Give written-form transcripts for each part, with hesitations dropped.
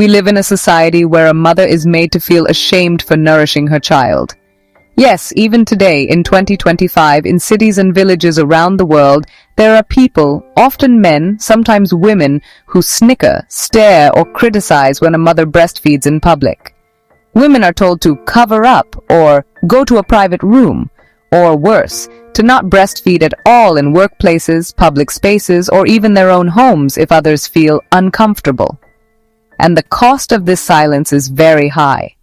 We live in a society where a mother is made to feel ashamed for nourishing her child. Yes, even today, in 2025, in cities and villages around the world, there are people, often men, sometimes women, who snicker, stare, or criticize when a mother breastfeeds in public. Women are told to cover up, or go to a private room, or worse, to not breastfeed at all in workplaces, public spaces, or even their own homes if others feel uncomfortable. And the cost of this silence is very high.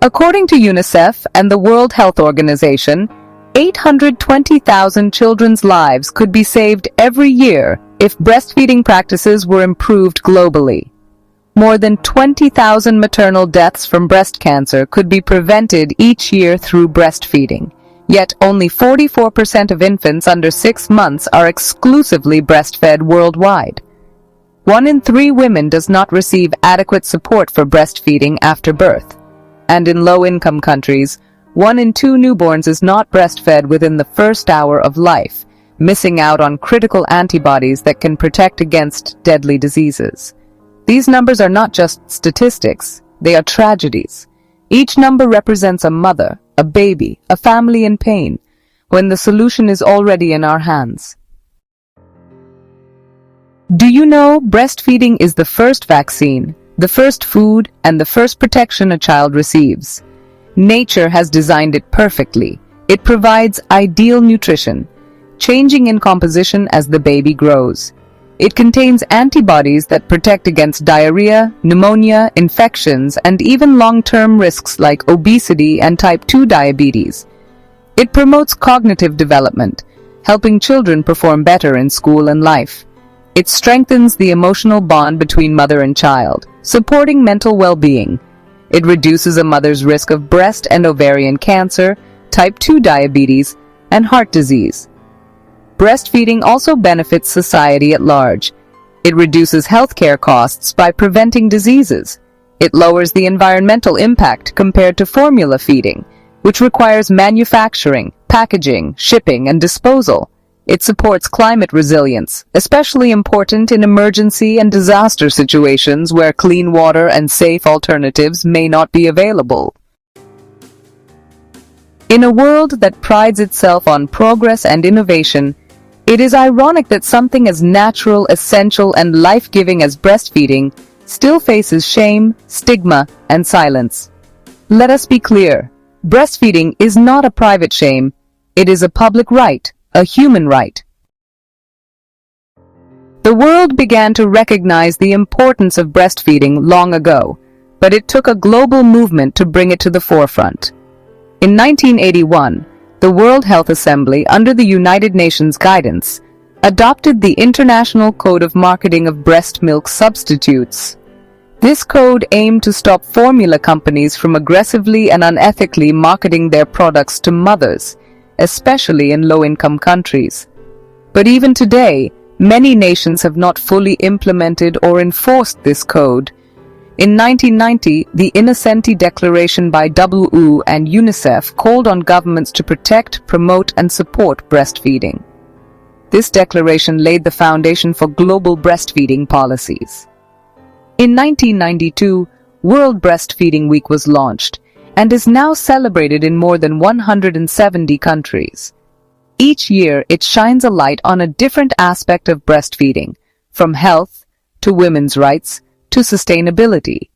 According to UNICEF and the World Health Organization, 820,000 children's lives could be saved every year if breastfeeding practices were improved globally. More than 20,000 maternal deaths from breast cancer could be prevented each year through breastfeeding. Yet only 44% of infants under 6 months are exclusively breastfed worldwide. 1 in 3 women does not receive adequate support for breastfeeding after birth. And in low-income countries, 1 in 2 newborns is not breastfed within the first hour of life, missing out on critical antibodies that can protect against deadly diseases. These numbers are not just statistics, they are tragedies. Each number represents a mother, a baby, a family in pain, when the solution is already in our hands. Do you know breastfeeding is the first vaccine, the first food, and the first protection a child receives? Nature has designed it perfectly. It provides ideal nutrition, changing in composition as the baby grows. It contains antibodies that protect against diarrhea, pneumonia, infections, and even long-term risks like obesity and type 2 diabetes. It promotes cognitive development, helping children perform better in school and life. It strengthens the emotional bond between mother and child, supporting mental well-being. It reduces a mother's risk of breast and ovarian cancer, type 2 diabetes, and heart disease. Breastfeeding also benefits society at large. It reduces healthcare costs by preventing diseases. It lowers the environmental impact compared to formula feeding, which requires manufacturing, packaging, shipping, and disposal. It supports climate resilience, especially important in emergency and disaster situations where clean water and safe alternatives may not be available. In a world that prides itself on progress and innovation, it is ironic that something as natural, essential, and life-giving as breastfeeding still faces shame, stigma, and silence. Let us be clear. Breastfeeding is not a private shame. It is a public right, a human right. The world began to recognize the importance of breastfeeding long ago, but it took a global movement to bring it to the forefront. In 1981, the World Health Assembly, under the United Nations guidance, adopted the International Code of Marketing of Breast Milk Substitutes. This code aimed to stop formula companies from aggressively and unethically marketing their products to mothers, especially in low-income countries. But even today, many nations have not fully implemented or enforced this code. In 1990, the Innocenti Declaration by Dou You Know and UNICEF called on governments to protect, promote, and support breastfeeding. This declaration laid the foundation for global breastfeeding policies. In 1992, World Breastfeeding Week was launched and is now celebrated in more than 170 countries. Each year, it shines a light on a different aspect of breastfeeding, from health to women's rights to sustainability.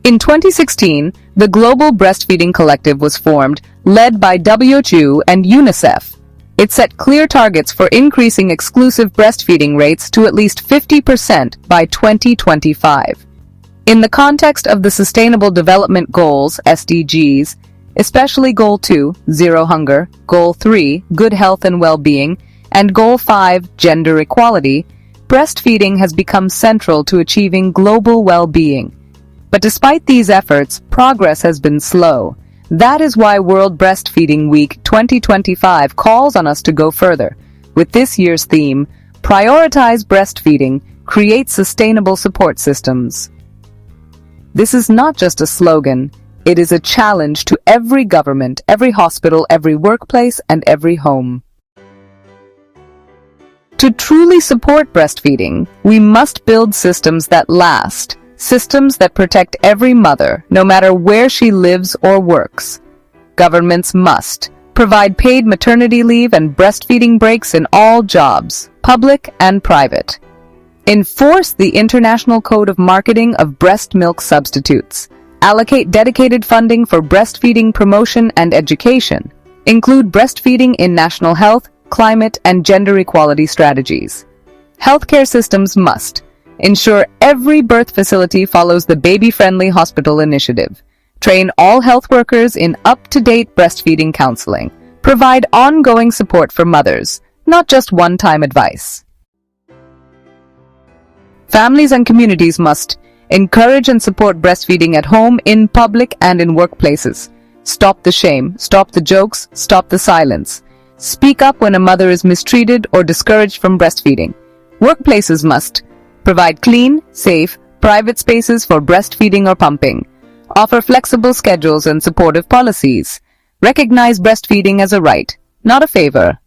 In 2016, the Global Breastfeeding Collective was formed, led by WHO and UNICEF. It set clear targets for increasing exclusive breastfeeding rates to at least 50% by 2025. In the context of the Sustainable Development Goals, SDGs, especially Goal 2, Zero Hunger, Goal 3, Good Health and Well-being, and Goal 5, Gender Equality, breastfeeding has become central to achieving global well-being. But despite these efforts, progress has been slow. That is why World Breastfeeding Week 2025 calls on us to go further. With this year's theme, Prioritize Breastfeeding, Create Sustainable Support Systems. This is not just a slogan, it is a challenge to every government, every hospital, every workplace, and every home. To truly support breastfeeding, we must build systems that last, systems that protect every mother, no matter where she lives or works. Governments must provide paid maternity leave and breastfeeding breaks in all jobs, public and private. Enforce the International Code of Marketing of Breast Milk Substitutes. Allocate dedicated funding for breastfeeding promotion and education. Include breastfeeding in national health, climate, and gender equality strategies. Healthcare systems must ensure every birth facility follows the baby-friendly hospital initiative. Train all health workers in up-to-date breastfeeding counseling. Provide ongoing support for mothers, not just one-time advice. Families and communities must encourage and support breastfeeding at home, in public, and in workplaces. Stop the shame, stop the jokes, stop the silence. Speak up when a mother is mistreated or discouraged from breastfeeding. Workplaces must provide clean, safe, private spaces for breastfeeding or pumping. Offer flexible schedules and supportive policies. Recognize breastfeeding as a right, not a favor.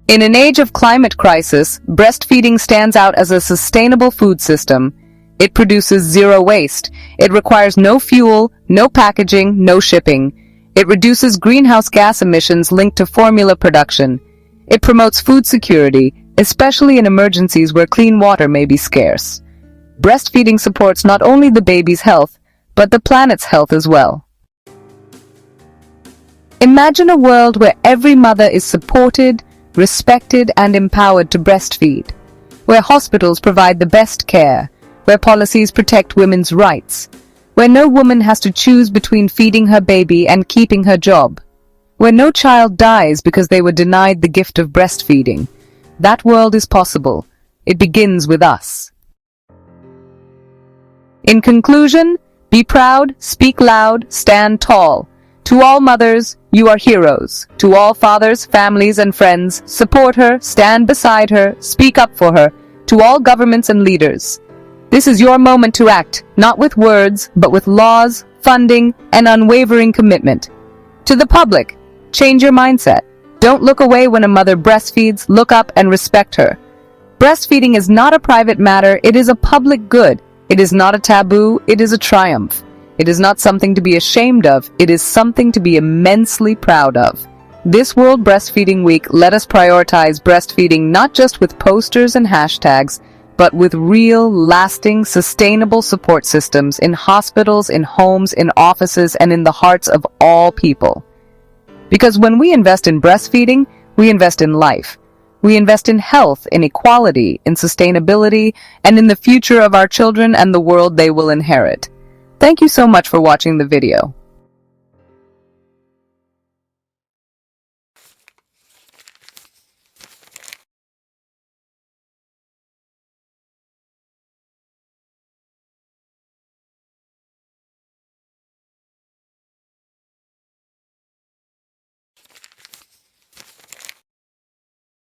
In an age of climate crisis, breastfeeding stands out as a sustainable food system. It produces zero waste. It requires no fuel, no packaging, no shipping. It reduces greenhouse gas emissions linked to formula production. It promotes food security, especially in emergencies where clean water may be scarce. Breastfeeding supports not only the baby's health, but the planet's health as well. Imagine a world where every mother is supported, respected, and empowered to breastfeed, where hospitals provide the best care, where policies protect women's rights, where no woman has to choose between feeding her baby and keeping her job, where no child dies because they were denied the gift of breastfeeding. That world is possible. It begins with us. In conclusion, be proud, speak loud, stand tall. To all mothers, you are heroes. To all fathers, families, and friends, support her, stand beside her, speak up for her. To all governments and leaders, this is your moment to act, not with words, but with laws, funding, and unwavering commitment. To the public, change your mindset. Don't look away when a mother breastfeeds, look up and respect her. Breastfeeding is not a private matter, it is a public good. It is not a taboo, it is a triumph. It is not something to be ashamed of, it is something to be immensely proud of. This World Breastfeeding Week, let us prioritize breastfeeding not just with posters and hashtags, but with real, lasting, sustainable support systems in hospitals, in homes, in offices, and in the hearts of all people. Because when we invest in breastfeeding, we invest in life. We invest in health, in equality, in sustainability, and in the future of our children and the world they will inherit. Thank you so much for watching the video.